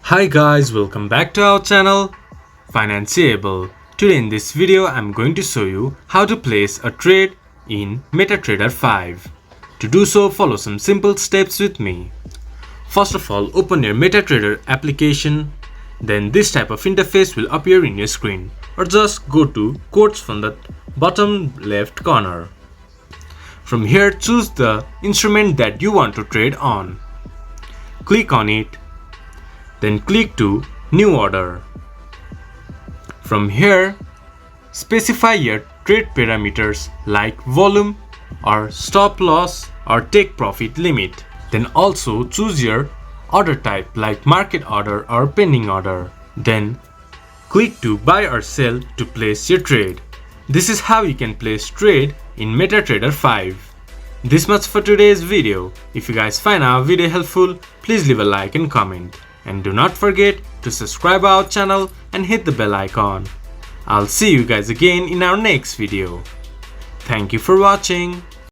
Hi guys, welcome back to our channel Financeable. Today in this video I'm going to show you how to place a trade in MetaTrader 5. To do so, follow some simple steps with me. First of all, open your MetaTrader application. Then this type of interface will appear in your screen, or just go to quotes from the bottom left corner. From here, choose the instrument that you want to trade on. Click on it. Then click to New Order. From here, specify your trade parameters like volume or stop loss or take profit limit. Then also choose your order type like market order or pending order. Then click to buy or sell to place your trade. This is how you can place trade in MetaTrader 5. This much for today's video. If you guys find our video helpful, please leave a like and comment. And do not forget to subscribe our channel and hit the bell icon. I'll see you guys again in our next video. Thank you for watching.